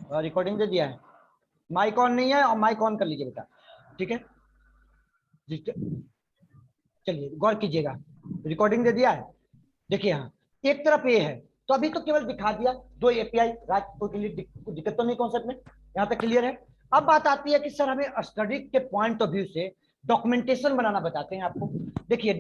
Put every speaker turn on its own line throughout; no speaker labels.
Recording दे दिया है, mic on नहीं है और माइक ऑन कर लीजिए बेटा, ठीक है। चलिए गौर कीजिएगा, रिकॉर्डिंग दे दिया है। देखिए यहाँ एक तरफ ये है, तो अभी तो केवल दिखा दिया दो एपीआई, कोई दिक्कत तो नहीं कॉन्सेप्ट में, यहाँ तक क्लियर है। अब बात आती है कि सर हमें स्टडी के पॉइंट ऑफ व्यू से डॉक्यूमेंटेशन बनाना बताते हैं आपको। देखिए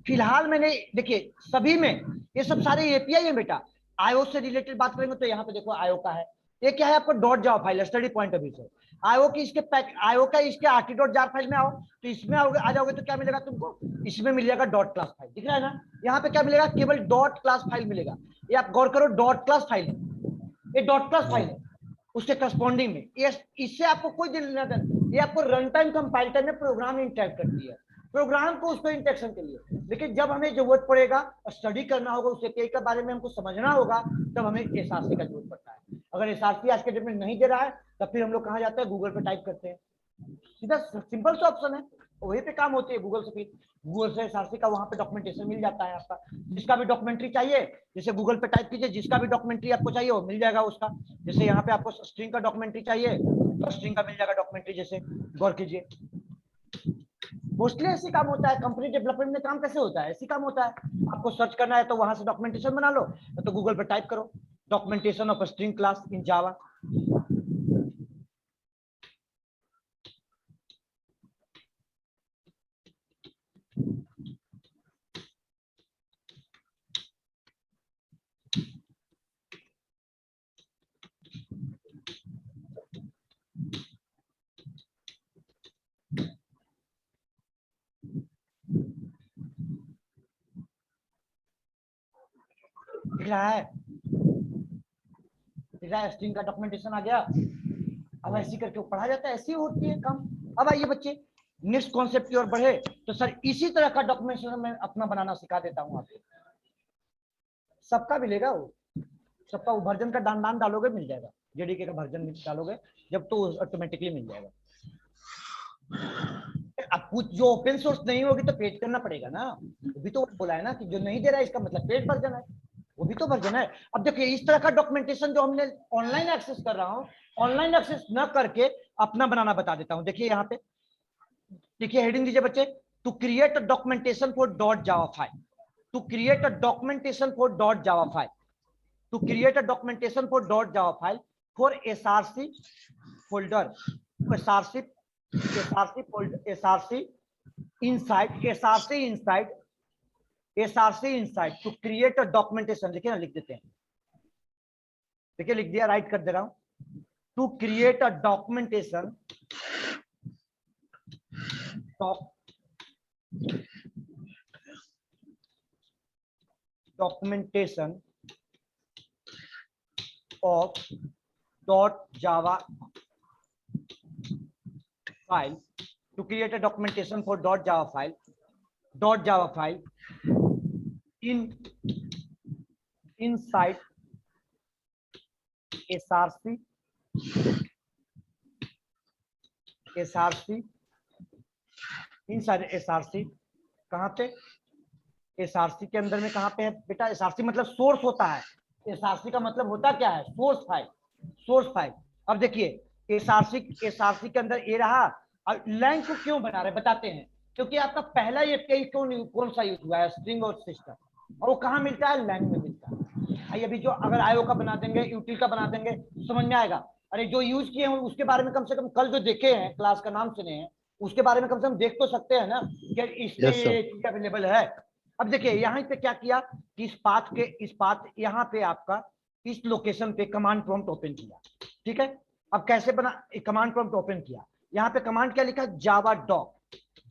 फिलहाल मैंने, देखिए सभी में ये सब सारे एपीआई है बेटा। आईओ से रिलेटेड बात करेंगे तो यहाँ पे देखो आईओ का है, ये क्या है आपको dot Java file, study point of view से आईओ की, इसके आईओ का इसके आरटी डॉट जार फाइल में आओ, तो इसमें आओगे, आ जाओगे तो क्या मिलेगा तुमको, इसमें मिल जाएगा डॉट क्लास फाइल, दिख रहा है ना। यहाँ पे क्या मिलेगा, केवल डॉट क्लास फाइल मिलेगा। ये आप गौर करो, डॉट क्लास फाइल है, ये डॉट क्लास फाइल है, उसके करस्पॉन्डिंग में ये, इससे आपको कोई दिल ना देना, ये आपको रन टाइम कंपाइलर में प्रोग्राम इंटरेक्ट करती है, प्रोग्राम को उसको इंटरेक्शन के लिए। लेकिन जब हमें जरूरत पड़ेगा, स्टडी करना होगा, उस एपीआई के बारे में हमको समझना होगा, तब हमें एसआरसी का जरूरत पड़ता है। अगर एसआरसी आज के डेट में नहीं दे रहा है, तब फिर हम लोग कहाँ जाते हैं, गूगल पे टाइप करते हैं, सीधा सिंपल सा ऑप्शन है, वही पे काम होती है गूगल से। फिर गूगल से एसआरसी का वहां पे डॉक्यूमेंटेशन मिल जाता है आपका, जिसका भी डॉक्यूमेंट्री चाहिए, जैसे गूगल पे टाइप कीजिए, जिसका भी डॉक्यूमेंट्री आपको चाहिए वो मिल जाएगा उसका। जैसे यहाँ पे आपको स्ट्रिंग का डॉक्यूमेंट्री चाहिए तो स्ट्रिंग का मिल जाएगा डॉक्यूमेंट्री, जैसे गौर कीजिए। मोस्टली ऐसी काम होता है, कंपनी डेवलपमेंट में काम कैसे होता है, ऐसी काम होता है, आपको सर्च करना है तो वहां से डॉक्यूमेंटेशन बना लो, तो गूगल पे टाइप करो documentation of string class in Java. दिख रहा है, दिख रहा है, स्ट्रिंग का डॉक्यूमेंटेशन आ गया। अब ऐसी करके पढ़ा जाता है, ऐसी होती है काम। अब आइए बच्चे नेक्स्ट कॉन्सेप्ट की ओर बढ़े, तो सर इसी तरह का डॉक्यूमेंटेशन मैं अपना बनाना सिखा देता हूँ आपको। सबका मिलेगा वो, सबका वो वर्जन का दान डालोगे मिल जाएगा, जेडीके का वर्जन डालोगे जब तो ऑटोमेटिकली मिल जाएगा। अब कुछ जो ओपन सोर्स नहीं होगी तो पेड करना पड़ेगा ना, वो भी तो बोला है ना कि जो नहीं दे रहा है इसका मतलब पेड वर्जन है, वो भी तो वर्जन है। अब देखिए इस तरह का डॉक्यूमेंटेशन जो हमने ऑनलाइन एक्सेस कर रहा हूँ, ऑनलाइन एक्सेस न करके अपना बनाना बता देता हूँ। देखिए यहाँ पे, देखिए हेडिंग दीजिए बच्चे, to create a documentation for dot Java file, to create a documentation for dot Java file, to create a documentation for dot Java file for SRC folder, SRC folder, SRC inside, SRC inside, SRC inside to create a documentation, लिखे ना, लिख देते हैं, देखिए लिख दिया, right कर दे रहा हूं, to create a documentation, documentation of dot Java file, to create a documentation for dot Java file, dot Java file inside SRC inside SRC, कहां पे, SRC के अंदर में कहां पे है बेटा, SRC मतलब सोर्स होता है, SRC का मतलब होता क्या है, सोर्स फाइल, सोर्स फाइल। अब देखिए SRC के अंदर ये रहा। अब लैंग को क्यों बना रहे बताते हैं, क्योंकि आपका पहला ये कौन सा यूज हुआ है, स्ट्रिंग और सिस्टम, और वो कहाँ मिलता है, लैंग में मिलता है। अभी जो अगर आईओ का बना देंगे, यूटिल का बना देंगे, समझ में आएगा। अरे जो यूज किए हैं उसके बारे में कम से कम कल जो देखे हैं, क्लास का नाम सुने हैं, उसके बारे में कम से कम देख तो सकते हैं ना कि इसमें ये चीज अवेलेबल है। अब देखिए यहाँ पे क्या किया कि इस पाथ यहाँ पे आपका इस लोकेशन पे कमांड प्रॉम्प्ट ओपन किया, ठीक है। अब कैसे बना, कमांड प्रॉम्प्ट ओपन किया, यहाँ पे कमांड क्या लिखा, जावा डॉक,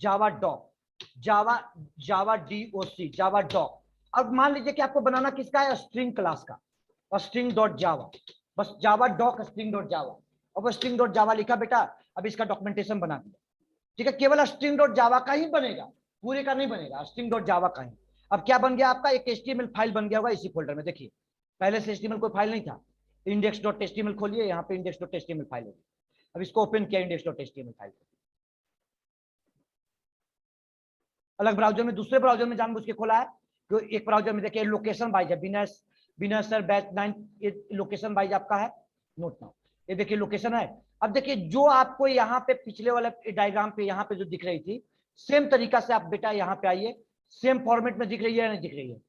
जावा डॉक, जावा जावा डॉक, जावा डॉक। अब मान लीजिए कि आपको बनाना किसका है, स्ट्रिंग क्लास का, और स्ट्रिंग डॉट जावा, बस जावा डॉक स्ट्रिंग डॉट जावा, और स्ट्रिंग डॉट जावा लिखा बेटा। अब इसका डॉक्यूमेंटेशन बना दिया, ठीक है, केवल स्ट्रिंग डॉट जावा का ही बनेगा, पूरे का नहीं बनेगा, स्ट्रिंग डॉट जावा का ही। अब क्या बन गया आपका, एक एचटीएमएल फाइल बन गया होगा इसी फोल्डर में, देखिए पहले से एचटीएमएल कोई फाइल नहीं था, इंडेक्स डॉट एचटीएमएल खोलिए, यहाँ पे इंडेक्स डॉट एचटीएमएल फाइल होगी। अब इसको ओपन किया इंडेक्स डॉट एचटीएमएल फाइल, अलग ब्राउजर में, दूसरे ब्राउजर में जानबूझ के खोला है, तो एक ब्राउजर में देखिए लोकेशन वाइज है, बिना सर बैच 9 लोकेशन वाइज आपका है, नोट नाउ। ये देखिए लोकेशन है। अब देखिए जो आपको यहाँ पे पिछले वाले डायग्राम पे यहाँ पे जो दिख रही थी, सेम तरीका से आप बेटा यहाँ पे आइए, सेम फॉर्मेट में दिख रही है या नहीं दिख रही है?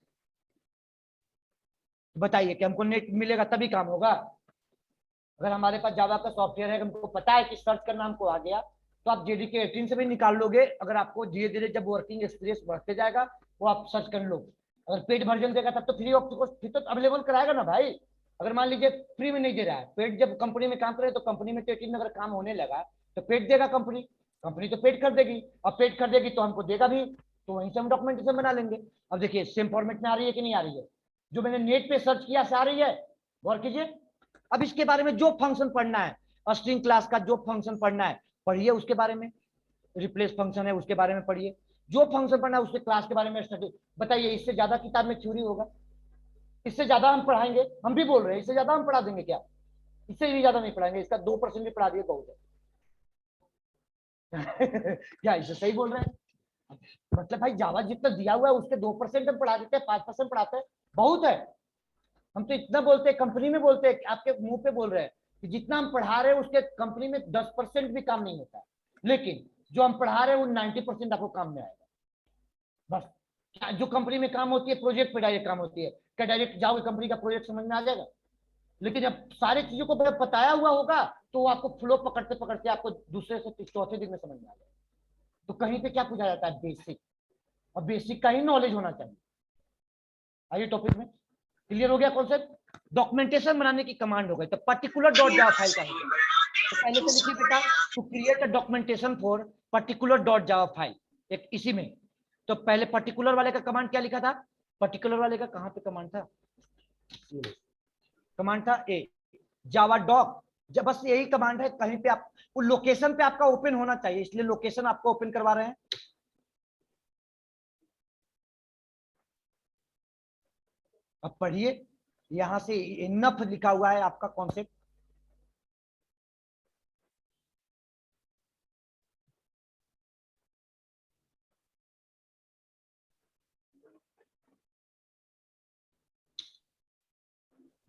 बताइए कि हमको नेट मिलेगा तभी काम होगा। अगर हमारे पास जावा का सॉफ्टवेयर है, हमको पता है कि सर्च करना हमको आ गया, तो आप जेडीके 18 से भी निकाल लोगे। अगर आपको धीरे धीरे जब वर्किंग एक्सपीरियंस बढ़ते जाएगा वो आप सर्च कर लो। अगर पेड वर्जन देगा तब तो फ्री ऑफ कॉस्ट फिर तो अवेलेबल कराएगा ना भाई। अगर मान लीजिए फ्री में नहीं दे रहा है, पेड जब कंपनी में काम करे तो कंपनी में 18 में अगर काम होने लगा तो पेड देगा कंपनी, कंपनी तो पेड कर देगी, और पेड कर देगी तो हमको देगा भी, तो वहीं से हम डॉक्यूमेंटेशन बना लेंगे। अब देखिए सेम फॉर्मेट में आ रही है कि नहीं आ रही है? जो मैंने नेट पे सर्च किया से आ रही है, गौर कीजिए। अब इसके बारे में जो फंक्शन पढ़ना है, स्ट्रिंग क्लास का जो फंक्शन पढ़ना है पढ़िए, उसके बारे में रिप्लेस फंक्शन है उसके बारे में पढ़िए, जो फंक्शन पढ़ना है उसके क्लास के बारे में स्टडी। बताइए इससे ज्यादा किताब में थ्योरी होगा? इससे ज्यादा हम पढ़ाएंगे? हम भी बोल रहे हैं इससे ज्यादा हम पढ़ा देंगे क्या? इससे भी ज्यादा नहीं पढ़ाएंगे, इसका 2% भी पढ़ा दिए बहुत है। क्या इससे सही बोल रहे हैं? मतलब भाई जावा जितना दिया हुआ है उसके 2% हम पढ़ा देते हैं, 5% पढ़ाते हैं, बहुत है। हम तो इतना बोलते हैं, कंपनी में बोलते हैं, आपके मुंह पे बोल रहे हैं कि जितना हम पढ़ा रहे हैं उसके कंपनी में 10% भी काम नहीं होता है, लेकिन जो हम पढ़ा रहे हैं वो 90% आपको काम में आएगा। बस जो कंपनी में काम होती है प्रोजेक्ट पे डायरेक्ट काम होती है, क्या डायरेक्ट जाओगे कंपनी का प्रोजेक्ट समझ में आ जाएगा? लेकिन जब सारी चीजों को बताया हुआ होगा तो वो आपको फ्लो पकड़ते पकड़ते आपको दूसरे से चौथे दिन में समझ में आ जाएगा। तो कहीं पे क्या पूछा जाता है? बेसिक, और बेसिक का ही नॉलेज होना चाहिए। आइए टॉपिक में, क्लियर हो गया कॉन्सेप्ट? डॉक्यूमेंटेशन बनाने की कमांड हो गई, तो पर्टिकुलर डॉट जावा फाइल का हो गया। तो पहले तो लिखिए बेटा, to create a documentation for particular dot Java file, एक इसी में। तो पहले पर्टिकुलर वाले का कमांड क्या लिखा था? पर्टिकुलर वाले का कहां पे कमांड था? कमांड था ए जावा डॉक, जब बस यही कमांड है। कहीं पे आप वो लोकेशन पे आपका ओपन होना चाहिए, इसलिए लोकेशन आपको ओपन करवा रहे हैं। अब पढ़िए, यहां से इनफ लिखा हुआ है आपका कॉन्सेप्ट।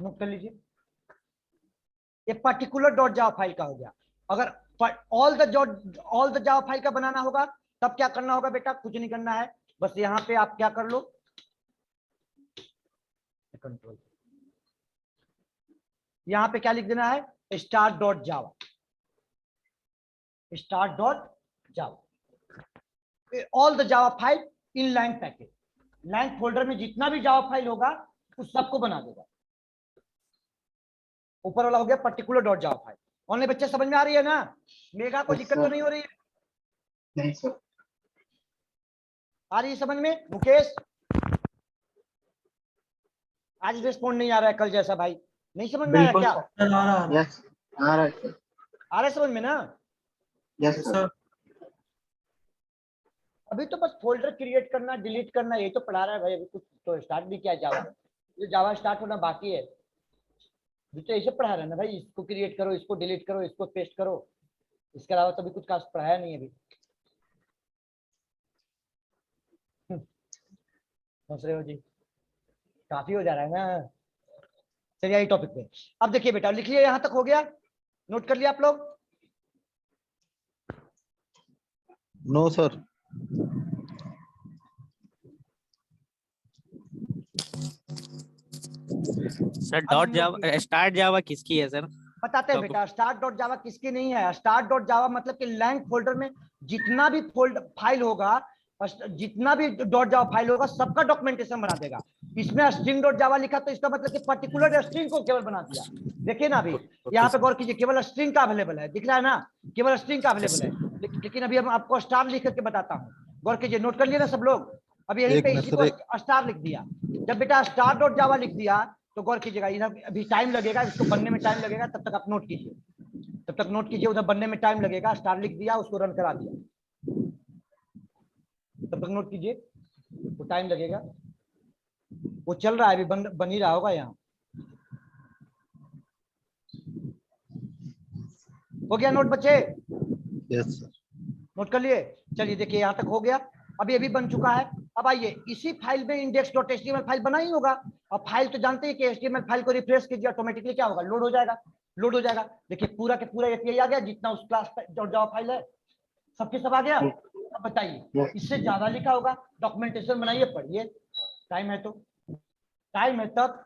नोट कर लीजिए, ये पर्टिकुलर डॉट जावा फाइल का हो गया। अगर ऑल द जावा फाइल का बनाना होगा तब क्या करना होगा बेटा? कुछ नहीं करना है, बस यहाँ पे आप क्या कर लो, कंट्रोल, यहाँ पे क्या लिख देना है? Start dot Java, start dot Java, all the Java file in line package. Line folder में जितना भी जावा फाइल होगा उस सबको बना देगा। ऊपर वाला हो गया particular dot Java file. Online बच्चे समझ में आ रही है ना? मेगा को दिक्कत तो नहीं हो रही है?
नहीं सर।
आ रही है समझ में? मुकेश आज रिस्पॉन्ड नहीं आ रहा है कल जैसा भाई, नहीं समझ में आ रहा
बिल्कुल
क्या?
सर, आ रहा है। यस आ रहा है सर।
आ रहा है समझ में ना?
Yes sir.
अभी तो बस फोल्डर क्रिएट करना, डिलीट करना, ये तो पढ़ा रहा है भाई। अभी कुछ तो स्टार्ट भी किया जावा, ये जावा स्टार्ट होना बाकी है। अभी तो ऐसे पढ़ा रहा है ना भाई, इसको क्रिएट करो, इसको डिलीट करो, इसको पेस्ट करो, इसके अलावा तो अभी कुछ खास पढ़ाया नहीं अभी। सोच रहे हो जी, काफी हो जा रहा है ना? चलिए आई टॉपिक पे। अब देखिए बेटा, लिख लिया, यहां तक हो गया? नोट कर लिया आप लोग?
No sir.
Sir dot Java, start Java किसकी है सर?
बताते हैं बेटा, स्टार्ट डॉट जावा किसकी नहीं है। स्टार्ट डॉट जावा मतलब कि लैंग फोल्डर में जितना भी फाइल होगा, जितना भी डॉट जावा फाइल होगा सबका डॉक्यूमेंटेशन बना देगा। इसमें स्ट्रिंग डॉट जावा लिखा तो इसका मतलब कि पर्टिकुलर स्ट्रिंग को केवल बना दिया। देखिए ना, अभी यहाँ पे गौर कीजिए, केवल स्ट्रिंग का अवेलेबल है, दिख रहा है ना? केवल स्ट्रिंग का अवेलेबल है, लेकिन अभी हम आपको स्टार लिख करके बताता हूँ। गौर कीजिए, नोट कर लिया ना सब लोग? अब यहीं पे इसी को स्टार लिख दिया। जब बेटा स्टार डॉट जावा लिख दिया तो गौर कीजिएगा, इधर अभी टाइम लगेगा, इसको बनने में टाइम लगेगा, तब तक आप नोट कीजिए, तब तक नोट कीजिए, उधर बनने में टाइम लगेगा। स्टार लिख दिया, उसको रन करा दिया, तब तक नोट कीजिए, वो टाइम लगेगा। वो चल रहा है अभी, बन ही रहा होगा यहाँ। हो गया नोट बच्चे?
Yes sir.
नोट कर लिए? चलिए देखिए, यहाँ तक हो गया, अभी अभी बन चुका है। अब आइए, इसी फाइल में index.html फाइल बना ही होगा, और फाइल तो जानते हैं कि HTML फाइल को रिफ्रेश कीजिए ऑटोमेटिकली क्या होगा? लोड हो जाएगा। लोड हो जाएगा। देखिए पूरा के पूरा एपीआई आ गया, जितना उस क्लास का जावा फाइल है सबके सब आ गया। अब बताइए इससे ज्यादा लिखा होगा, डॉक्यूमेंटेशन बनाइए, पढ़िए, टाइम है तो, टाइम है तब।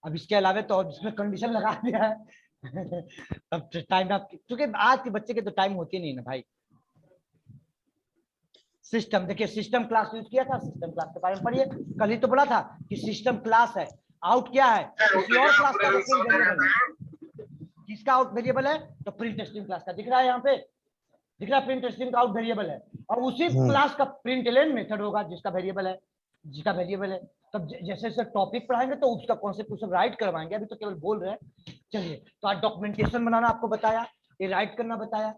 अब इसके अलावा तो इसमें कंडीशन लगा दिया है तब टाइम आप, क्योंकि आज के बच्चे के तो टाइम होती नहीं ना भाई। सिस्टम, देखिए सिस्टम क्लास यूज किया था, सिस्टम क्लास के बारे में पढ़िए। कल ही तो बोला था कि सिस्टम क्लास है, आउट क्या है, किसी और क्लास का कोई वेरिएबल है। किसका आउट वेरिएबल है, तो प्रिंट स्ट्रीम क्लास का दिख रहा है यहाँ पे, दिख रहा है प्रिंट स्ट्रीम का आउट वेरिएबल है, और उसी क्लास का प्रिंट एलेन मेथड होगा जिसका वेरिएबल है, जिसका वेरिएबल है। तब जैसे जैसे टॉपिक पढ़ाएंगे तो उसका कॉन्सेप्ट सब राइट करवाएंगे, अभी तो केवल बोल रहे हैं। चलिए, तो आज डॉक्यूमेंटेशन बनाना आपको बताया, ये राइट करना बताया।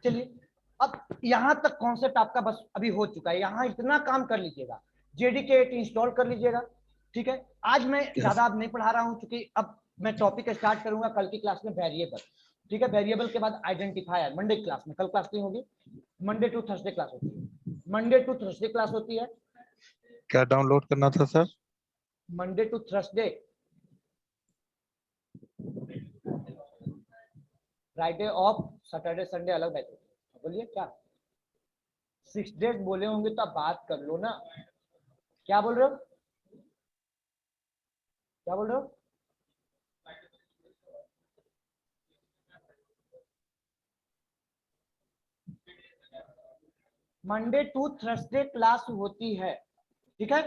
चलिए, अब यहाँ तक कॉन्सेप्ट आपका बस अभी हो चुका है, यहाँ इतना काम कर लीजिएगा, जेडीके इंस्टॉल कर लीजिएगा, ठीक है। आज मैं ज्यादा अब नहीं पढ़ा रहा हूँ, क्योंकि अब मैं टॉपिक स्टार्ट करूंगा कल की क्लास में वेरिएबल, ठीक है। वेरिएबल के बाद आइडेंटिफायर मंडे क्लास में, कल क्लास नहीं होगी, मंडे टू थर्सडे क्लास होती है, मंडे टू थर्सडे क्लास होती है।
क्या डाउनलोड करना था sir?
Monday to Thursday, Friday off, Saturday Sunday अलग बैच होती है। बोलिए क्या 6 डेज बोले होंगे तो आप बात कर लो ना, क्या बोल रहे हो, क्या बोल रहे हो? मंडे टू थर्सडे क्लास होती है, ठीक है,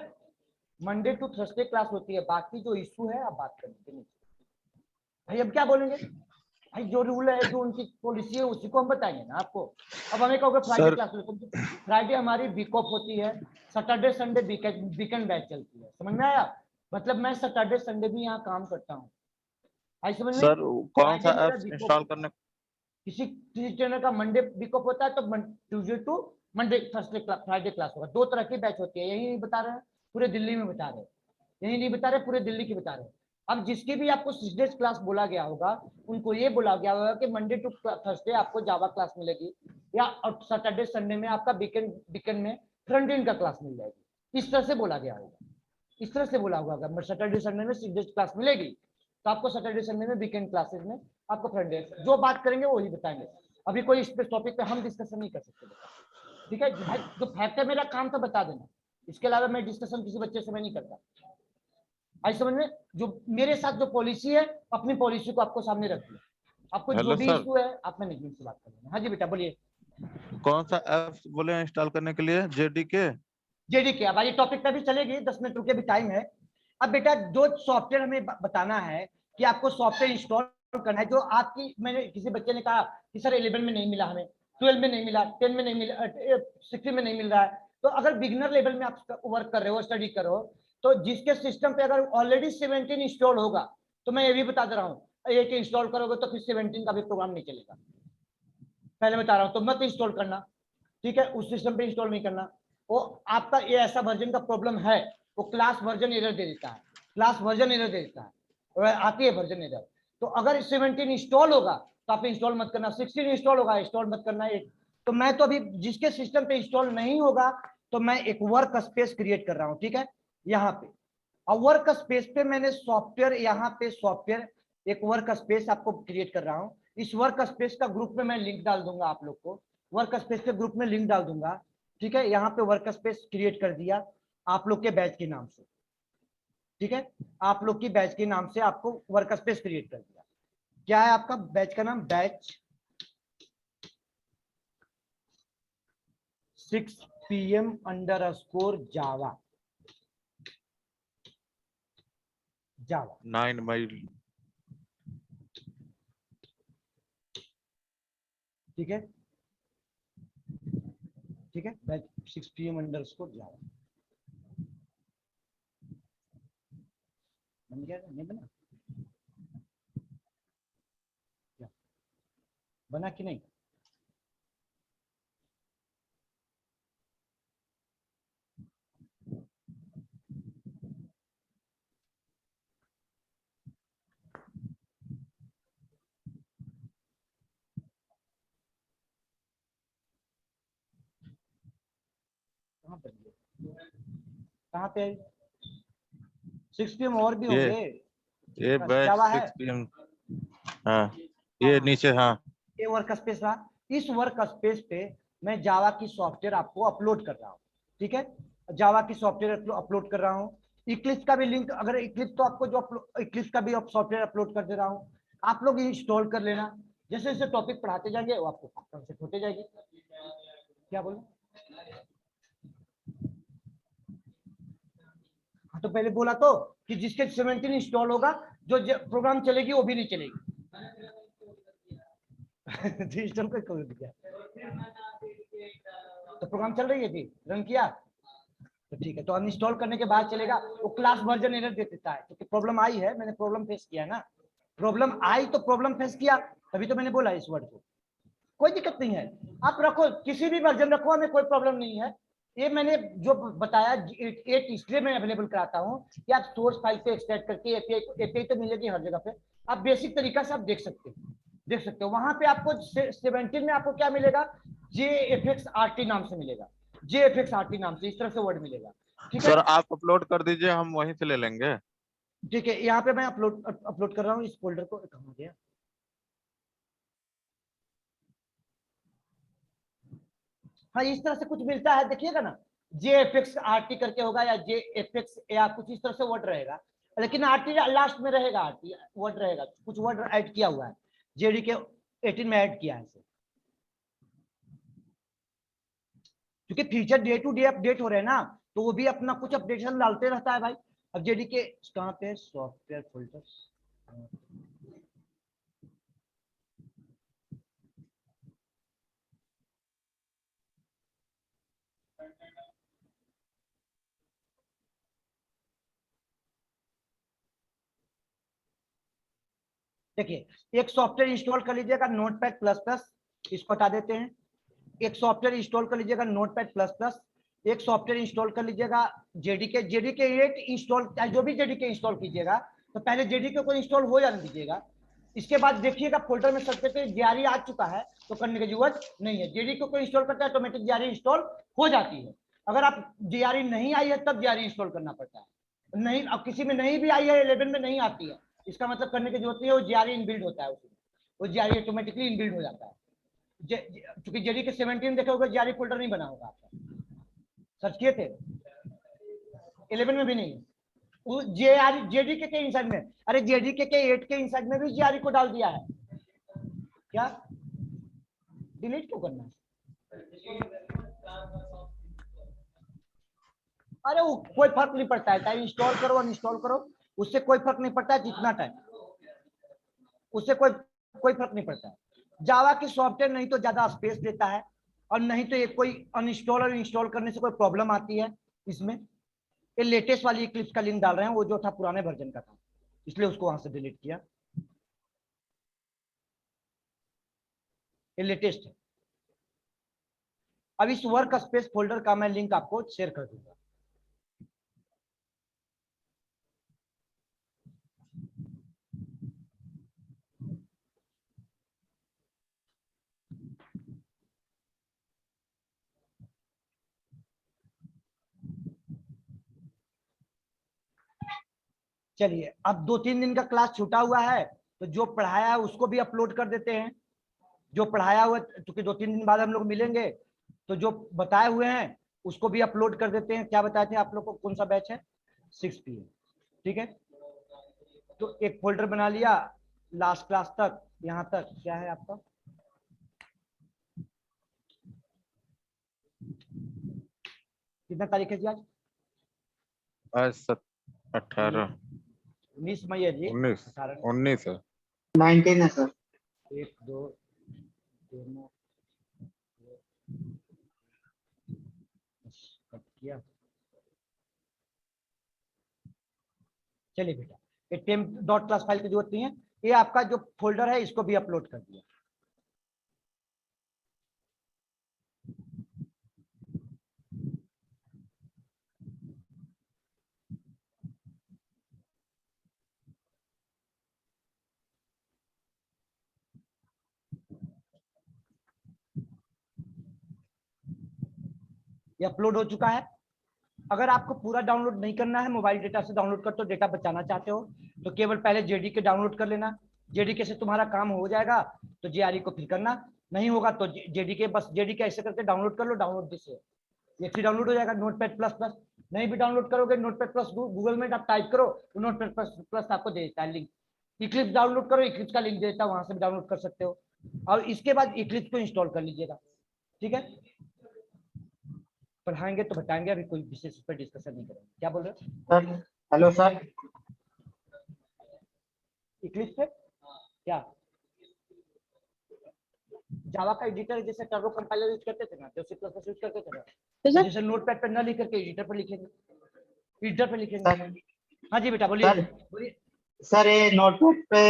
मंडे टू थर्सडे क्लास होती है। बाकी जो इशू है आप बात करने के लिए भाई, अब क्या बोलेंगे भाई, जो रूल है, जो उनकी पॉलिसी है उसी को हम बताएंगे ना आपको। अब हमें कहोगे फ्राइडे क्लास, फ्राइडे हमारी वीक ऑफ होती है, सैटरडे संडे वीकेंड बैच चलती है, समझ में आया? मतलब मैं सैटरडे संडे भी यहाँ काम करता हूँ, आई समझ में?
सर कौन सा
फ्राइडे मेरा
ऐप
वीक ऑफ
इंस्टॉल
होता है,
करने?
किसी किसी ट्रेनर का मंडे वीक ऑफ होता है तो Tuesday to Monday Thursday Friday class होगा। 2 तरह की बैच होती है, यही नहीं बता रहे हैं, पूरे दिल्ली में बता रहे हैं, यही नहीं बता रहे, पूरे दिल्ली की बता रहे हैं। अब जिसकी भी आपको 6 डेज क्लास बोला गया होगा, उनको ये बोला गया होगा कि मंडे टू थर्सडे आपको जावा क्लास मिलेगी, या सैटरडे संडे में आपका वीकेंड में फ्रंट एंड का क्लास मिल जाएगी। इस तरह से बोला गया होगा, इस तरह से बोला हुआ होगा, सैटरडे संडे में 6 डेज क्लास मिलेगी, तो आपको सैटरडे संडे में वीकेंड क्लासेस में आपको फ्रंट एंड, जो बात करेंगे वही बताएंगे। अभी कोई इस टॉपिक पे हम डिस्कशन नहीं कर सकते, ठीक है भाई। जो फैक्ट है मेरा काम तो बता देना, इसके अलावा मैं डिस्कशन किसी बच्चे से मैं नहीं करता। आई समझ में? जो मेरे साथ जो पॉलिसी है, अपनी पॉलिसी को आपको सामने रखिए, आपको जो
हेलो
भी
सर,
इशू है आप मैनेजमेंट से बात कर लेना। हाँ जी बेटा बोलिए।
कौन सा ऐप बोले इंस्टॉल करने के लिए? जेडीके?
जेडीके, अब ये टॉपिक पे भी चलेगी, 10 मिनट रुके, भी टाइम है। अब बेटा जो सॉफ्टवेयर हमें बताना है कि आपको सॉफ्टवेयर इंस्टॉल करना है, जो आपकी, मैंने किसी बच्चे ने कहा कि सर 11 में नहीं मिला, हमें 12 में नहीं मिला, 10 में नहीं मिला, 16 में नहीं मिल रहा है। तो अगर बिगिनर लेवल में आप वर्क कर रहे हो, स्टडी कर रहे हो, तो जिसके सिस्टम पे अगर ऑलरेडी 17 इंस्टॉल होगा, तो मैं ये भी बता दे रहा हूँ, एक इंस्टॉल करोगे तो फिर 17 का भी प्रोग्राम नहीं चलेगा, पहले बता रहा हूँ, तो मत इंस्टॉल करना, ठीक है, उस सिस्टम पे इंस्टॉल नहीं करना। वो आपका ये ऐसा वर्जन का प्रॉब्लम है, वो क्लास वर्जन एरर दे देता है, क्लास वर्जन एरर दे देता है, और आती है वर्जन एरर। तो अगर 17 इंस्टॉल होगा तो आप इंस्टॉल मत करना, 16 इंस्टॉल होगा इंस्टॉल मत करना। एक तो मैं तो अभी जिसके सिस्टम पे इंस्टॉल नहीं होगा, तो मैं एक वर्क स्पेस क्रिएट कर रहा हूँ, ठीक है, यहाँ पे। और वर्क स्पेस पे मैंने सॉफ्टवेयर, यहाँ पे सॉफ्टवेयर एक वर्क स्पेस आपको क्रिएट कर रहा हूँ। इस वर्क स्पेस का ग्रुप में मैं लिंक डाल दूंगा आप लोग को, वर्क स्पेस के ग्रुप में लिंक डाल दूंगा, ठीक है। यहाँ पे वर्क स्पेस क्रिएट कर दिया आप लोग के बैच के नाम से, ठीक है, आप लोग की बैच के नाम से आपको वर्क स्पेस क्रिएट कर दिया। क्या है आपका बैच का नाम? बैच 6 PM _जावा, जावा
9 मई।
ठीक है, ठीक है, बैच 6 PM _जावा बन गया, नहीं बना? बना कि नहीं? कहाँ पर, कहाँ पे? 6 PM और भी होंगे,
ये बैच
जावा है।
6 PM। हाँ ये
हाँ।
नीचे, हाँ
ये वर्क स्पेस रहा। इस वर्क स्पेस पे मैं जावा की सॉफ्टवेयर आपको अपलोड कर रहा हूँ, ठीक है। जावा की सॉफ्टवेयर अपलोड कर रहा हूँ। इक्लिप्स का भी लिंक, अगर इक्लिप्स तो आपको जो इक्लिप्स का भी सॉफ्टवेयर अपलोड कर दे रहा हूँ, आप लोग इंस्टॉल कर लेना। जैसे जैसे टॉपिक पढ़ाते जाएंगे वो आपको कंसेप्ट होते जाएगी। क्या बोलो? हाँ तो पहले बोला तो कि जिसके 17 इंस्टॉल होगा, जो प्रोग्राम चलेगी वो भी नहीं चलेगी। इंस्टॉल कर दिया तो प्रोग्राम चल रही है थी, रन किया तो ठीक है। तो अनइंस्टॉल करने के बाद चलेगा। वो क्लास वर्जन एरर दे देता है क्योंकि प्रॉब्लम आई है, मैंने प्रॉब्लम फेस किया है ना। प्रॉब्लम आई तो प्रॉब्लम फेस किया, तभी तो मैंने बोला इस वर्ड को। कोई दिक्कत नहीं है, आप रखो किसी भी वर्जन रखो, हमें कोई प्रॉब्लम नहीं है। ये मैंने जो बताया एक इसलिए मैं अवेलेबल कराता हूँ कि आप सोर्स फाइल से एक्सट्रैक्ट करके एपीआई तो मिलेगी हर जगह पे, आप बेसिक तरीका से आप देख सकते हो, देख सकते हो। वहां पे आपको 17 में आपको क्या मिलेगा, JFX-RT नाम से मिलेगा, JFX-RT नाम से इस तरह से वर्ड मिलेगा, ठीक है।
सर आप अपलोड कर दीजिए, हम वहीं से ले लेंगे।
ठीक है, यहाँ पे मैं अपलोड कर रहा हूँ इस फोल्डर को। कहाँ गया? हाँ इस तरह से कुछ मिलता है, देखिएगा ना, JFX-RT करके होगा या JFX या कुछ इस तरह से वर्ड रहेगा, लेकिन RT लास्ट में रहेगा, RT वर्ड रहेगा, कुछ वर्ड ऐड किया हुआ है, JDK 18 में ऐड किया है इसे। क्योंकि feature day to day update हो रहे हैं ना, तो वो भी अपना कुछ अपडेशन डालते रहता है भाई। अब JDK कहाँ पे, सॉफ्टवेयर फोल्डर, देखिए एक सॉफ्टवेयर इंस्टॉल कर लीजिएगा नोटपैड प्लस प्लस, इसको हटा देते हैं। एक सॉफ्टवेयर इंस्टॉल कर लीजिएगा नोटपैड प्लस प्लस। एक सॉफ्टवेयर इंस्टॉल कर लीजिएगा JDK 8 इंस्टॉल, जो भी JDK इंस्टॉल कीजिएगा तो पहले JDK को इंस्टॉल हो जाने दीजिएगा। इसके बाद देखिएगा फोल्डर में सबसे पहले JRE आ चुका है तो करने की जरूरत नहीं है। JDK को इंस्टॉल करता है ऑटोमेटिक JRE इंस्टॉल हो जाती है। अगर आप JRE नहीं आई है तब JRE इंस्टॉल करना पड़ता है। नहीं, अब किसी में नहीं भी आई है, 11 में नहीं आती है, इसका मतलब करने की जरूरत नहीं है, वो JRE इनबिल्ड होता है उसमें, वो JRE ऑटोमेटिकली इनबिल्ड हो जाता है। क्योंकि JDK 17 देखे होगा, JRE फोल्डर नहीं बना होगा आपका, सर्च किए थे, 11 में भी नहीं है। JDK के इनसाइड में, अरे JDK के 8 के इनसाइड में भी JRE को डाल दिया है। क्या डिलीट क्यों करना है? अरे वो कोई फर्क नहीं पड़ता है, चाहे इंस्टॉल करो अनइंस्टॉल करो, उससे कोई फर्क नहीं पड़ता है जितना टाइम, उससे कोई फर्क नहीं पड़ता है। जावा की सॉफ्टवेयर नहीं तो ज्यादा स्पेस देता है, और नहीं तो ये कोई अनइंस्टॉल और इंस्टॉल करने से कोई प्रॉब्लम आती है इसमें। ये लेटेस्ट वाली क्लिप्स का लिंक डाल रहे हैं, वो जो था पुराने वर्जन का था, इसलिए उसको वहां से डिलीट किया। ये लेटेस्ट है। अब इस वर्क स्पेस फोल्डर का मैं लिंक आपको शेयर कर दूंगा। चलिए अब 2-3 दिन का क्लास छूटा हुआ है, तो जो पढ़ाया है उसको भी अपलोड कर देते हैं। जो पढ़ाया हुआ, क्योंकि 2-3 दिन बाद हम लोग मिलेंगे, तो जो बताए हुए हैं उसको भी अपलोड कर देते हैं। क्या बताए थे आप लोग को, कौन सा बैच है? 6 PM, ठीक है। तो एक फोल्डर बना लिया लास्ट क्लास तक, यहाँ तक क्या है आपका, कितना तारीख है जी आज?
आज 18
19 मई है जी।
19 है।
19 है सर।
1 2 3 कट किया। चलिए बेटा, ये टेम्प डॉट क्लास फाइल की जरूरत नहीं है, ये आपका जो फोल्डर है इसको भी अपलोड कर दिया। ये अपलोड हो चुका है। अगर आपको पूरा डाउनलोड नहीं करना है, मोबाइल डेटा से डाउनलोड कर, तो डेटा बचाना चाहते हो तो केवल पहले JDK डाउनलोड कर लेना, जेडीके से तुम्हारा काम हो जाएगा तो जेआरई को फिर करना, नहीं होगा तो जेडीके, बस जेडीके ऐसे करके डाउनलोड कर लो, डाउनलोड दिस ये फिर डाउनलोड हो जाएगा नोटपैड प्लस प्लस। नहीं भी डाउनलोड करोगे नोटपैड प्लस गूगल में आप टाइप करो तो नोटपैड प्लस प्लस आपको दे देता है लिंक। इक्लिप्स डाउनलोड करो, इक्लिप्स का लिंक देता है, वहां से भी डाउनलोड कर सकते हो। और इसके बाद इक्लिप्स को इंस्टॉल कर लीजिएगा, ठीक है। पढ़ाएंगे तो बताएंगे, अभी कोई विशेष इस पर डिस्कशन नहीं करेंगे। क्या बोल रहे हो
सर? Hello sir.
इक्लिप्स पे क्या जावा का एडिटर जैसे टर्बो कंपाइलर यूज करते थे ना, जो सी प्लस प्लस यूज करते थे ना, तो जैसे नोटपैड पे न लिख करके एडिटर पर लिखेंगे, एडिटर पे लिखेंगे।
सर
हाँ जी बेटा बोलिए
सर
बोलिए।
सर, ये नोटपैड पे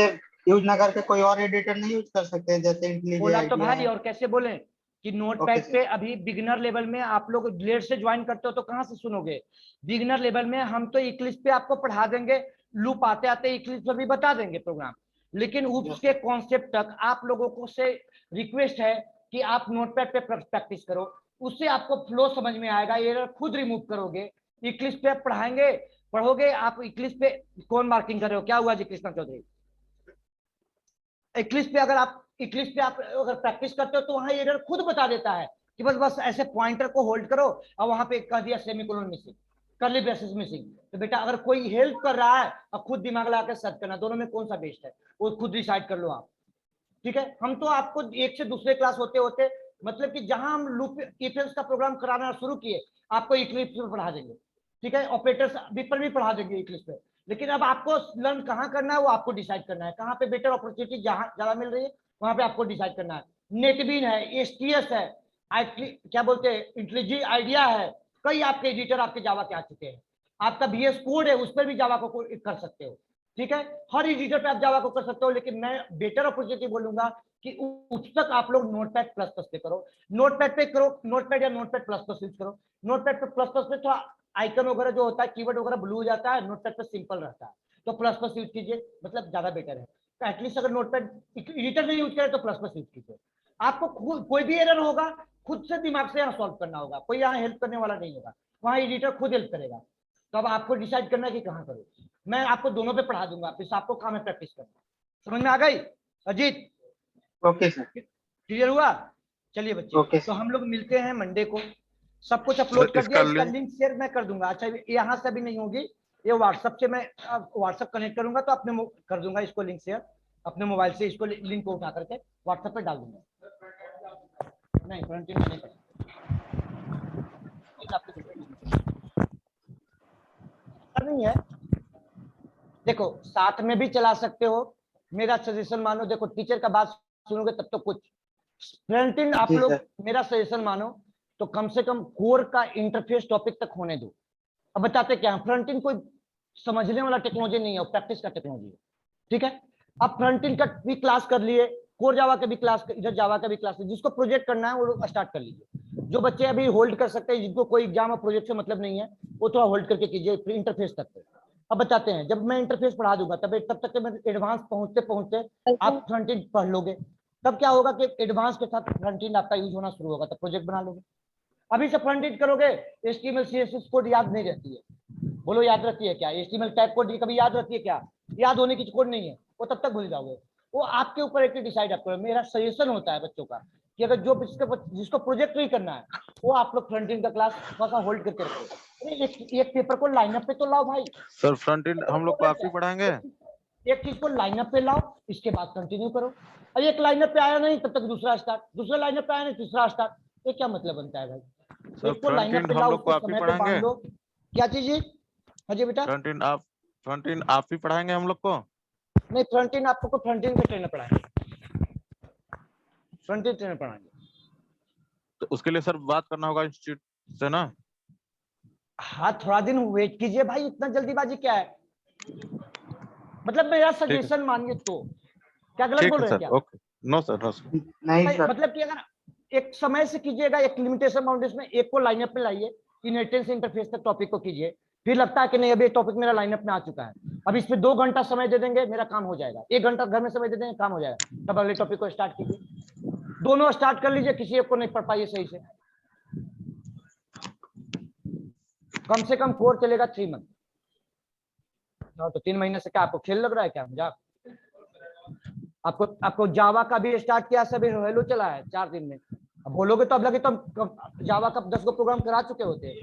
यूज ना करके कोई और एडिटर नहीं यूज कर सकते, जैसे इंटेलिजेंट
बोला तो
आइडिया
भाई,
है?
और कैसे बोले कि
ओके
नोटपैड
सर।
पे अभी बिगिनर लेवल में आप लोग लेट से ज्वाइन करते हो तो कहाँ से सुनोगे। बिगिनर लेवल में हम तो इक्लिप्स पे आपको पढ़ा देंगे, लूप आते आते इक्लिप्स पर भी बता देंगे प्रोग्राम, लेकिन उप्स के कॉन्सेप्ट तक आप लोगों को से रिक्वेस्ट है कि आप नोटपैड पे प्रैक्टिस करो, उससे आपको फ्लो समझ में आएगा, एरर खुद रिमूव करोगे। इक्लिप्स पे पढ़ाएंगे, पढ़ोगे आप इक्लिप्स पे। कौन मार्किंग कर रहे हो, क्या हुआ जी कृष्णा चौधरी? इक्लिप्स पे अगर आप इक्लिप्स पे आप अगर प्रैक्टिस करते हो तो वहां एरर खुद बता देता है कि बस बस ऐसे पॉइंटर को होल्ड करो और वहां पे कह दिया semicolon missing, curly braces missing. तो बेटा अगर कोई हेल्प कर रहा है और खुद दिमाग लगा के सर्च करना, दोनों में कौन सा बेस्ट है वो खुद डिसाइड कर लो आप, ठीक है। हम तो आपको एक से दूसरे क्लास होते होते मतलब कि जहां हम लूप इफ एल्स का प्रोग्राम कराना शुरू किए आपको इक्लिप्स में पढ़ा देंगे, ठीक है। ऑपरेटर्स पर भी पढ़ा देंगे इक्लिप्स पे, लेकिन अब आपको लर्न कहाँ करना है वो आपको डिसाइड करना है, कहाँ पे बेटर अपॉर्चुनिटी जहां ज्यादा मिल रही है वहां पे आपको डिसाइड करना है। नेटबीन है, एसटीएस है, क्या बोलते हैं इंटेलिजी आइडिया है, कई आपके एडिटर आपके जावा के आ चुके हैं। आपका VS कोड है उस पर भी जावा को कर सकते हो, ठीक है। हर एडिटर पे आप जावा को कर सकते हो, लेकिन मैं बेटर अपॉर्चुनिटी बोलूंगा कि उस तक आप लोग नोटपैड प्लस प्लस पे करो, नोटपैड पे करो, नोटपैड या नोटपैड प्लस प्लस यूज करो। नोटपैड पे प्लस प्लस पे थोड़ा आइकन वगैरह जो होता है कीवर्ड वगैरह ब्लू हो जाता है, नोटपैड पे सिंपल रहता है, तो प्लस प्लस यूज कीजिए, मतलब ज्यादा बेटर है। तो एटलीस्ट अगर नोटपैड एडिटर नहीं यूज करे तो प्लस प्लस यूज कीजिए। आपको कोई भी एरर होगा खुद से दिमाग से यहाँ सॉल्व करना होगा, कोई यहाँ हेल्प करने वाला नहीं होगा, वहां एडिटर खुद हेल्प करेगा। तो अब आपको डिसाइड करना है कि कहाँ करो। मैं आपको दोनों पे पढ़ा दूंगा, फिर आपको काम है प्रैक्टिस करना। समझ में आ गई अजीत?
Okay sir.
क्लियर हुआ? चलिए बच्चे,
ओके
तो
सर।
हम लोग मिलते हैं मंडे को। सब कुछ अपलोड
सर
कर दिया,
इसका
इसका
लिंक
लिंक शेयर मैं कर दूंगा। अच्छा यहाँ से भी नहीं होगी, ये व्हाट्सएप से मैं व्हाट्सएप कनेक्ट करूंगा तो अपने कर दूंगा इसको लिंक शेयर, अपने मोबाइल से इसको लिंक को उठा करके व्हाट्सएप पे डाल दूंगा। नहीं फ्रंट एंड नहीं नहीं है, देखो साथ में भी चला सकते हो। मेरा सजेशन मानो, देखो टीचर का बात सुनोगे तब तो कुछ। फ्रंट एंड आप
जी
लोग
सर।
मेरा सजेशन मानो तो कम से कम कोर का इंटरफेस टॉपिक तक होने दो। अब बताते क्या है, फ्रंट एंड कोई समझने वाला टेक्नोलॉजी नहीं है, प्रैक्टिस का टेक्नोलॉजी है, ठीक है। अब फ्रंट एंड का भी क्लास कर लिए, कोर जावा का भी क्लास, इधर जावा का भी क्लास, जिसको प्रोजेक्ट करना है वो लोग स्टार्ट कर लीजिए। जो बच्चे अभी होल्ड कर सकते हैं, जिनको कोई एग्जाम और प्रोजेक्ट से मतलब नहीं है, वो थोड़ा होल्ड करके कीजिए इंटरफेस तक। अब बताते हैं, जब मैं इंटरफेस पढ़ा दूंगा तब तक मैं एडवांस पहुंचते पहुंचते आप फ्रंट एंड पढ़ लोगे। तब क्या होगा कि एडवांस के साथ फ्रंट एंड आपका यूज होना शुरू होगा, तब प्रोजेक्ट बना लोगे। अभी से फ्रंट एंड करोगे HTML CSS कोड याद नहीं रहती है, बोलो याद रहती है क्या? HTML टाइप कोड कभी याद रहती है क्या? याद होने की कोड नहीं है, वो तब तक भूल जाओगे। वो आपके ऊपर एक डिसाइड आप करो। मेरा सजेशन होता है बच्चों का कि अगर जो जिसको प्रोजेक्ट नहीं करना है वो आप लोग फ्रंट एंड का क्लास थोड़ा सा होल्ड करके रखो। एक पेपर को लाइनअप पे तो लाओ भाई।
सर फ्रंट एंड हम लोग को आप ही पढ़ाएंगे?
एक चीज को लाइनअप पे लाओ, इसके बाद कंटिन्यू करो। अब एक लाइनअप पे आया नहीं तब तक दूसरा स्टार्ट, दूसरा लाइनअप पे आया नहीं तीसरा स्टार्ट, ये क्या मतलब बनता है भाई?
सर
एक को
फ्रंट
लाइनअप
एंड
पे
हम
लाओ,
लोग को
उसको
आप ही
समय पे
पढ़ाएंगे?
बांध लो। क्या चीज? हाँ जी बेटा।
फ्रंट एंड आप ही पढ़ाएंगे हम लोग को?
नहीं फ्रंट एंड आपको फ्रंट एंड का ट्रेनर पढ़ाएंगे, फ्रंट एंड ट्रेनर पढ़ाएंगे।
तो उसके लिए सर बात करना होगा इंस्टीट्यूट से ना?
हाँ थोड़ा दिन वेट कीजिए भाई, इतना जल्दीबाजी क्या है? मतलब मेरा
ठीक है,
सजेशन मानिए तो क्या गलत
ठीक
बोल
है
रहे हैं
सर,
क्या?
Okay. No sir, no sir.
नहीं
नहीं
सर।
मतलब कि अगर एक समय से कीजिएगा, एक लिमिटेशन बाउंड्रीज में, एक को लाइनअप में लाइए, इनहेरिटेंस इंटरफेस तक टॉपिक को कीजिए, फिर लगता है कि नहीं अभी टॉपिक मेरा लाइनअप में आ चुका है, अब इस पे 2 घंटा समय दे देंगे मेरा काम हो जाएगा, 1 घंटा घर में समय दे देंगे काम हो जाएगा, तब अगले टॉपिक को स्टार्ट कीजिए। दोनों स्टार्ट कर लीजिए, किसी एक को नहीं पढ़ पाइए सही से। कम से कम कोर्स चलेगा 3 मंथ। तो 3 महीने से क्या आपको खेल लग रहा है क्या? मजाक। आपको आपको जावा का भी स्टार्ट किया, सब हेलो चला है 4 दिन में। अब बोलोगे तो अब लगे तो हम जावा का 10 गो प्रोग्राम करा चुके होते।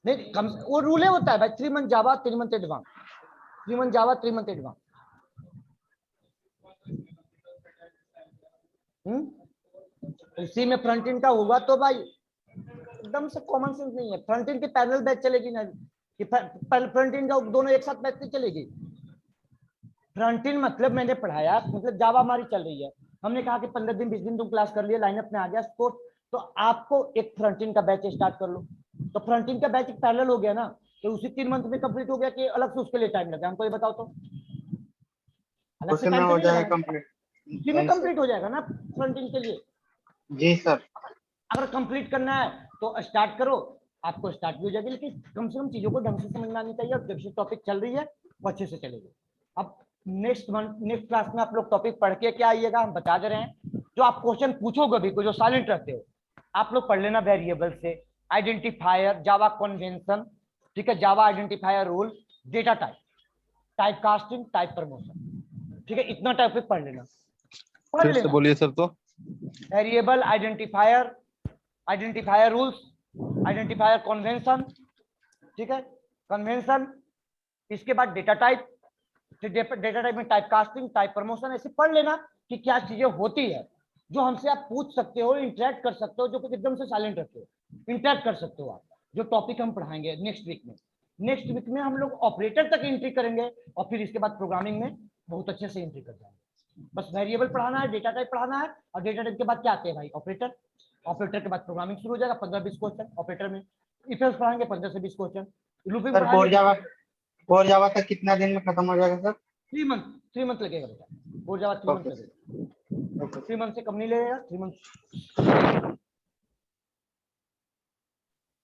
नहीं कम वो रूल होता है भाई, 3 मंथ जावा 3 मंथ एडवांस, 3 मंथ जावा 3 मंथ एडवांस। इसी में फ्रंट एंड का होगा तो भाई एकदम से कॉमन सेंस नहीं है। फ्रंट एंड की पैरेलल बैच चलेगी ना कि फ्रंट एंड का दोनों एक साथ बैच नहीं चलेगी। फ्रंट एंड मतलब मैंने पढ़ाया, मतलब जावा हमारी चल रही है, हमने कहा कि 15 दिन 20 दिन तुम क्लास कर लिया, लाइनअप में आ गया कोर्स, तो आपको एक फ्रंट एंड का बैच स्टार्ट कर लो। तो फ्रंट एंड का बैच एक पैरेलल हो गया ना, तो उसी 3 मंथ में कंप्लीट हो गया कि अलग से उसके लिए टाइम लगा, हमको ये बताओ तो। अलग से
उसी में
टाइम
हो
नहीं
जाएगा
लगाना,
कंप्लीट।
उसी में कंप्लीट हो जाएगा ना फ्रंट एंड के लिए।
जी सर।
अगर कंप्लीट करना है तो स्टार्ट करो, आपको स्टार्ट भी हो जाएगी, लेकिन कम से कम चीजों को ढंग से समझना आनी चाहिए। और जब से टॉपिक चल रही है वो अच्छे से चलेगी। अब नेक्स्ट क्लास में आप लोग टॉपिक पढ़ के क्या आइएगा, हम बता दे रहे हैं। जो आप क्वेश्चन पूछोगे भी, जो साइलेंट रहते हो आप लोग पढ़ लेना वेरिएबल से, आइडेंटिफायर, जावा कन्वेंशन, ठीक है, Java identifier rule, data type, type casting, type promotion, ठीक है, इतना टॉपिक पढ़ लेना, पढ़
फिर से
लेना।
बोलिए सर। तो
variable, identifier, identifier rules, identifier convention, ठीक है, कन्वेंशन, इसके बाद डेटा टाइप, डेटा टाइप में टाइप कास्टिंग, टाइप प्रमोशन, ऐसे पढ़ लेना कि क्या चीजें होती है जो हमसे आप पूछ सकते हो, इंटरेक्ट कर सकते हो, जो कि एकदम से साइलेंट रहते हो, इंटरेक्ट कर सकते हो आप। जो टॉपिक हम पढ़ाएंगे नेक्स्ट वीक में, नेक्स्ट वीक में हम लोग ऑपरेटर तक एंट्री करेंगे और फिर इसके बाद प्रोग्रामिंग में बहुत अच्छे से एंट्री कर जाएंगे। बस वेरिएबल पढ़ाना है, डेटा टाइप पढ़ाना है, और डेटा टाइप के बाद क्या आते हैं भाई, ऑपरेटर। ऑपरेटर के बाद प्रोग्रामिंग शुरू हो जाएगा, 15-20 क्वेश्चन ऑपरेटर में। इफ एल्स पढ़ाएंगे 15 से 20 क्वेश्चन, लूपिंग
सर
पढ़ाएंगे।
कोर जावा तक कितना दिन में खत्म हो जाएगा सर?
3 मंथ लगेगा बेटा, हो जावा 3 मंथ
ओके
लगेगा, 3 मंथ से कम नहीं लगेगा, 3 मंथ।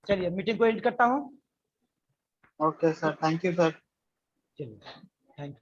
चलिए मीटिंग को एंड करता हूँ।
Okay sir, thank you sir.
चलिए, थैंक यू।